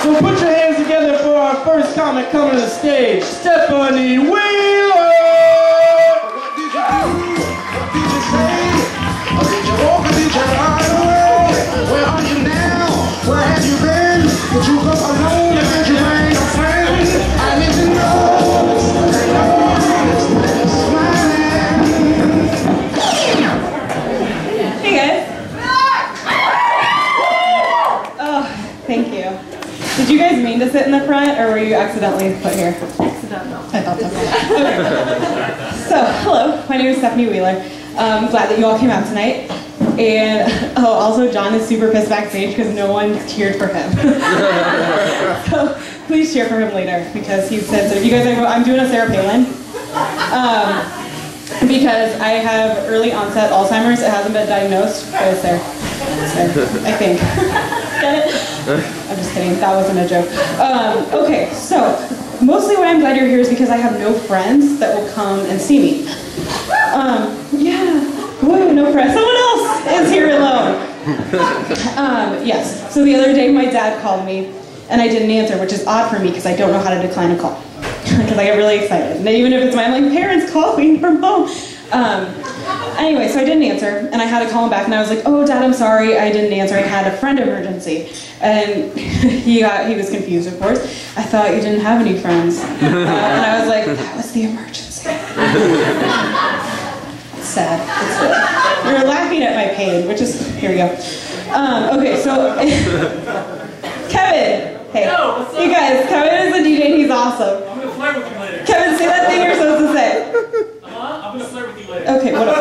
So put your hands together for our first comic coming to the stage, Stephanie Wheeler! What did you do? What did you say? Or did you walk or did you ride away? Where are you now? Where have you been? Did you go alone or did you bring a friend? I need to know. Hey guys. Oh, thank you. Did you guys mean to sit in the front, or were you accidentally put here? Accidental. I thought so. Okay. So, hello. My name is Stephanie Wheeler. I'm glad that you all came out tonight. And, oh, also John is super pissed backstage because no one cheered for him. So, please cheer for him later, because he said, so if you guys are, I'm doing a Sarah Palin. Because I have early onset Alzheimer's. It hasn't been diagnosed, but it's there. I think. Get it? I'm just kidding. That wasn't a joke. Okay, so mostly why I'm glad you're here is because I have no friends that will come and see me. Yeah. Whoa, no friends. Someone else is here alone. Yes. So the other day my dad called me and I didn't answer, which is odd for me because I don't know how to decline a call. Because I get really excited. And even if it's my parents calling from home. Anyway, so I didn't answer, and I had to call him back, and I was like, oh, Dad, I'm sorry, I didn't answer. I had a friend emergency. And he was confused, of course. I thought you didn't have any friends. And I was like, that was the emergency. It's sad. It's sad. You're laughing at my pain, which is, here we go. Okay, so, Kevin. Hey, yo, what's up? You guys, Kevin is a DJ and he's awesome. I'm gonna flirt with you later. Kevin, say that thing you're supposed to say. I'm gonna flirt with you later. Okay, what up?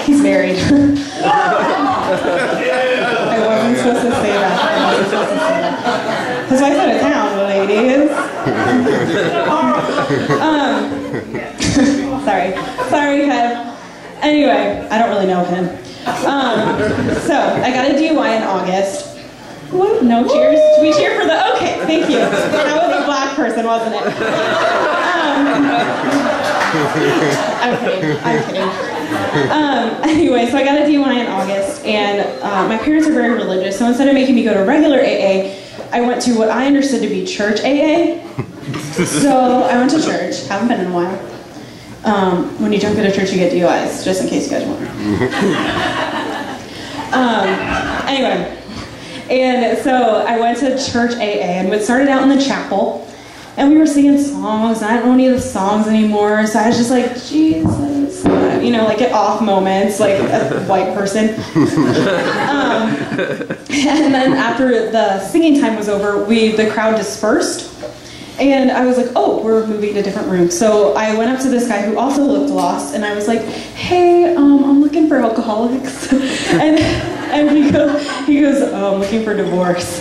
He's married. I wasn't supposed to say that. I wasn't supposed to say that. His wife's out of town, ladies. Sorry, Kev. Anyway, I don't really know him. So, I got a DUI in August. What? No cheers? Should we cheer for the... Okay, thank you. That was a black person, wasn't it? I'm kidding. Anyway, so I got a DUI in August, and my parents are very religious, so instead of making me go to regular AA, I went to what I understood to be church AA. So, I went to church. Haven't been in a while. When you don't go to church, you get DUIs, just in case you guys wonder. Anyway, and so I went to church AA, and it started out in the chapel, and we were singing songs, and I don't know any of the songs anymore, so I was just like, Jesus, you know, like at off moments, like a white person. And then after the singing time was over, the crowd dispersed. And I was like, oh, we're moving to different rooms. So I went up to this guy who also looked lost, and I was like, hey, I'm looking for alcoholics. and he goes, oh, I'm looking for divorce.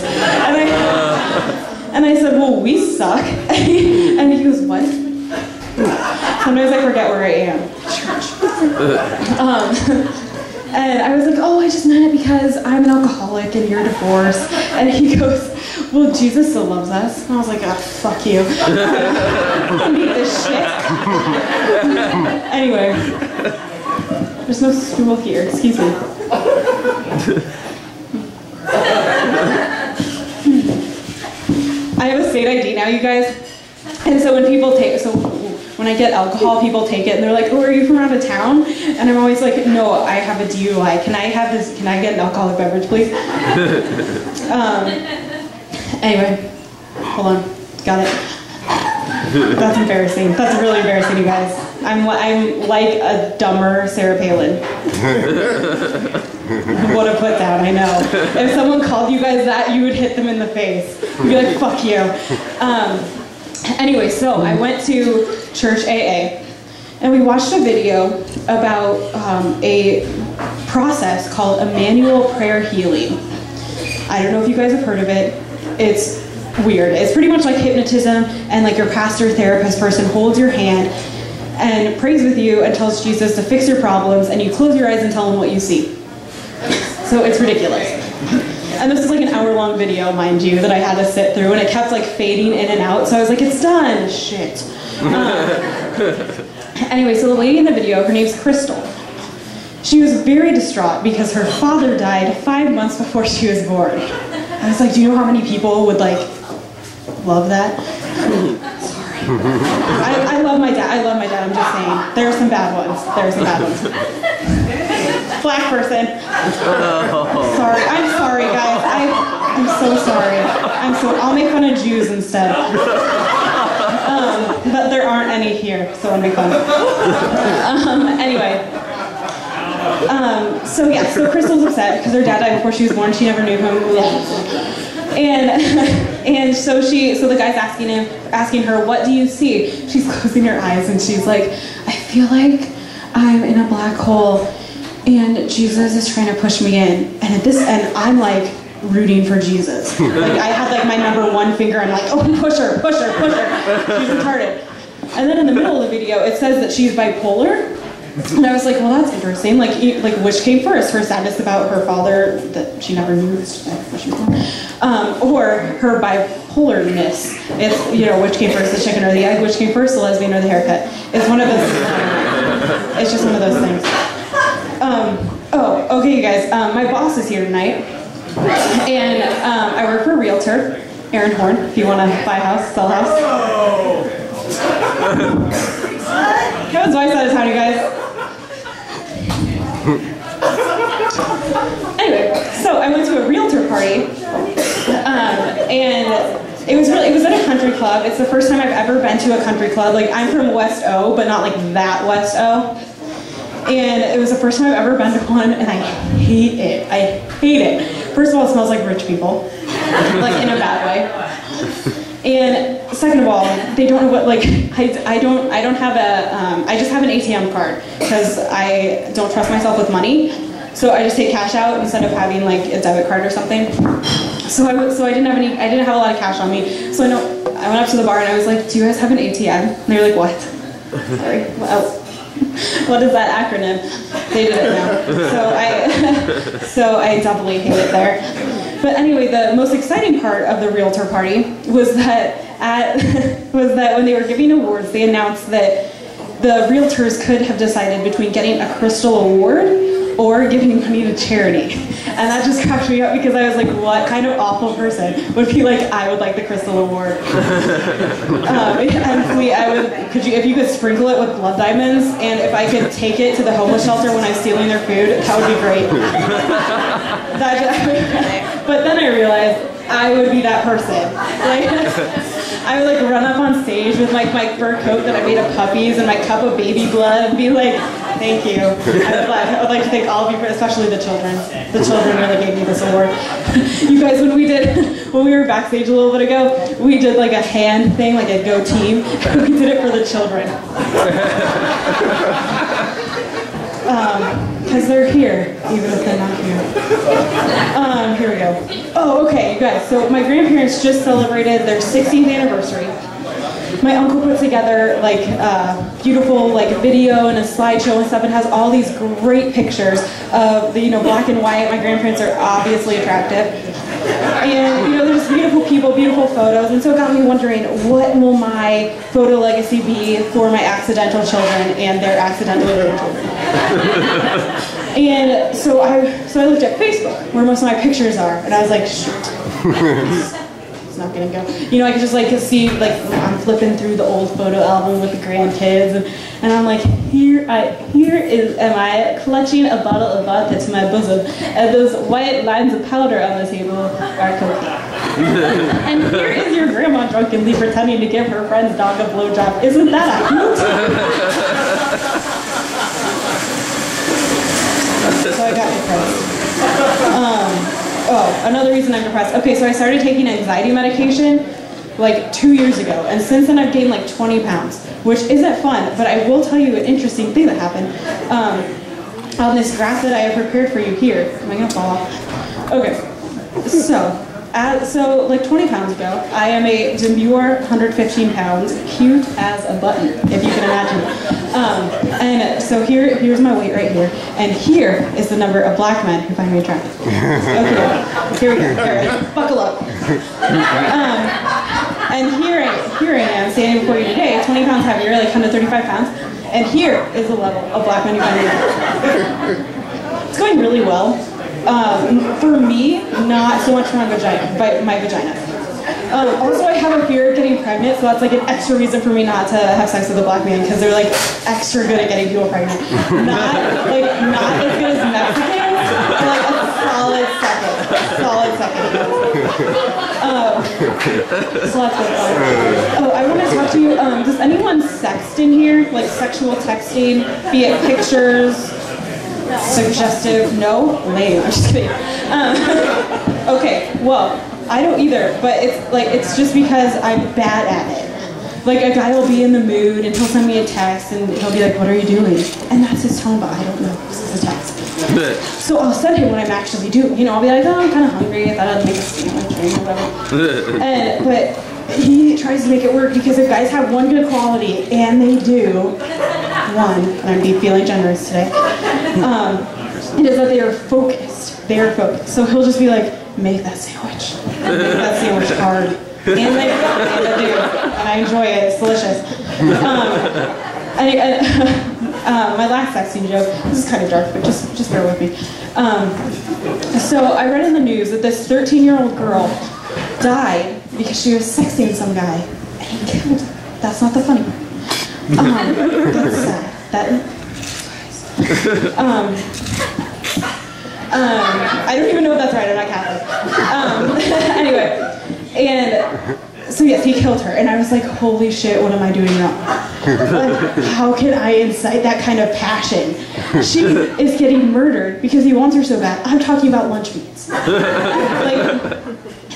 And I said, well, we suck. And he goes, what? Sometimes I forget where I am. Church. And I was like, oh, I just meant it because I'm an alcoholic and you're divorced. And he goes, well, Jesus still loves us. And I was like, ah, fuck you. I don't need this shit. Anyway, there's no stool here. Excuse me. I have a state ID now, you guys. And so when people when I get alcohol, people take it and they're like, oh, are you from out of town? And I'm always like, no, I have a DUI. Can I get an alcoholic beverage, please? Anyway, hold on. Got it. That's embarrassing. That's really embarrassing, you guys. I'm like a dumber Sarah Palin. What a put down, I know. If someone called you guys that, you would hit them in the face. You'd be like, fuck you. Anyway, so I went to church AA, and we watched a video about a process called Emmanuel Prayer Healing. I don't know if you guys have heard of it. It's weird. It's pretty much like hypnotism, and like your pastor, therapist person holds your hand and prays with you and tells Jesus to fix your problems, and you close your eyes and tell him what you see. So it's ridiculous. And this is like an hour-long video, mind you, that I had to sit through, and it kept like fading in and out, so I was like, it's done, shit. Anyway, so the lady in the video, her name's Crystal. she was very distraught because her father died 5 months before she was born. I was like, do you know how many people would like love that? Sorry. I love my dad. I'm just saying. There are some bad ones. Black person. Sorry. I'm sorry, guys. I'm so sorry. I'll make fun of Jews instead. But there aren't any here, so it'll be fun. Anyway. So Crystal's upset because her dad died before she was born. She never knew him. And so the guy's asking her, what do you see? She's closing her eyes and she's like, I feel like I'm in a black hole and Jesus is trying to push me in. And I'm like rooting for Jesus. Like I had like my number 1 finger. I'm like, oh, push her. She's retarded. And then in the middle of the video, it says that she's bipolar. And I was like, well, that's interesting. Like which came first? Her sadness about her father that she never knew before she was born, or her bipolarness? It's which came first, the chicken or the egg? Which came first, the lesbian or the haircut? It's one of those. It's just one of those things. Okay, you guys. My boss is here tonight, and I work for a realtor, Aaron Horn. If you want to buy a house, sell a house. Kevin's voice out of town, you guys. Anyway, so I went to a realtor party, and it was at a country club. It's the first time I've ever been to a country club. Like, I'm from West O, but not like that West O. And it was the first time I've ever been to one, and I hate it. First of all, it smells like rich people, like in a bad way. And second of all, they don't know what, like, I don't have I just have an ATM card because I don't trust myself with money. So I just take cash out instead of having like a debit card or something. So I didn't have a lot of cash on me. So I went up to the bar and I was like, do you guys have an ATM? And they were like, what? Sorry, what is that acronym? They didn't know. So I doubly hate it there. But anyway, the most exciting part of the realtor party was that when they were giving awards, they announced that the realtors could have decided between getting a Crystal Award or giving money to charity. And that just cracked me up because I was like, what kind of awful person would be like, I would like the Crystal Award. If you could sprinkle it with blood diamonds, and if I could take it to the homeless shelter when I'm stealing their food, that would be great. But then I realized I would be that person. Like, I would like run up on stage with like my fur coat that I made of puppies and my cup of baby blood and be like, thank you. I would like to thank all of you, especially the children. The children really gave me this award. You guys, when we were backstage a little bit ago, we did like a hand thing, like a go team. We did it for the children. Because they're here, even if they're not here. Here we go. Oh, okay, you guys. So my grandparents just celebrated their 16th anniversary. My uncle put together like beautiful like video and a slideshow and stuff. It has all these great pictures of the black and white. My grandparents are obviously attractive, and there's beautiful people, beautiful photos. And so it got me wondering, what will my photo legacy be for my accidental children and their accidental children? And so I looked at Facebook where most of my pictures are, and I was like, shoot. It's not gonna go. I could just like see like I'm flipping through the old photo album with the grandkids, and I'm like, am I clutching a bottle of vodka to my bosom, and those white lines of powder on the table are cocaine. And here is your grandma drunkenly pretending to give her friend's dog a blowjob. Isn't that a hoot? So I got depressed. Another reason I'm depressed. Okay, so I started taking anxiety medication like 2 years ago, and since then I've gained like 20 pounds, which isn't fun, but I will tell you an interesting thing that happened. On this graph that I have prepared for you here. Am I gonna fall off? Okay, so like 20 pounds ago, I am a demure 115 pounds, cute as a button, if you can imagine. And so here's my weight right here, and here is the number of black men who find me attractive. Okay, here we go. All right, buckle up. And here I am standing before you today, 20 pounds heavier, like 135 pounds, And here is the level of black men who find me. It's going really well. For me, not so much for my vagina. Also, I have a fear of getting pregnant, so that's like an extra reason for me not to have sex with a black man, because they're like extra good at getting people pregnant. Not as good as Mexicans, but like a solid second. So that's fun. Oh, I want to talk to you. Does anyone sext in here? Like sexual texting, be it pictures, suggestive? No? Lame. I'm just kidding. Okay, well, I don't either, but it's just because I'm bad at it. Like a guy will be in the mood and he'll send me a text and he'll be like, "What are you doing?" And that's his tone, but I don't know. This is a text. So I'll send him what I'm actually doing. You know, I'll be like, "Oh, I'm kind of hungry. I thought I'd make a sandwich or whatever." But he tries to make it work, because if guys have one good quality, and they do, and I'm feeling generous today, it is that they are focused. They are focused. So he'll just be like, "Make that sandwich. Make that sandwich hard." And they do. And I enjoy it. It's delicious. My last sexting joke, this is kind of dark, but just bear with me. So I read in the news that this 13-year-old girl died because she was sexting some guy, and he killed her. That's not the funny part. That's sad. I don't even know if that's right. I'm not Catholic. Anyway, and so yes, he killed her, and I was like, holy shit, what am I doing wrong? Like, how can I incite that kind of passion? She is getting murdered because he wants her so bad. I'm talking about lunch meats. Like,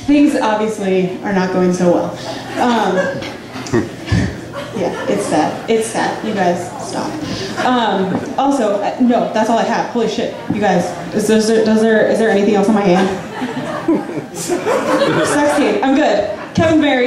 things obviously are not going so well. Yeah, it's sad. It's sad. You guys, stop. Also, no, that's all I have. Holy shit, you guys. Is there anything else on my hand? Sexting. I'm good. Kevin Barry.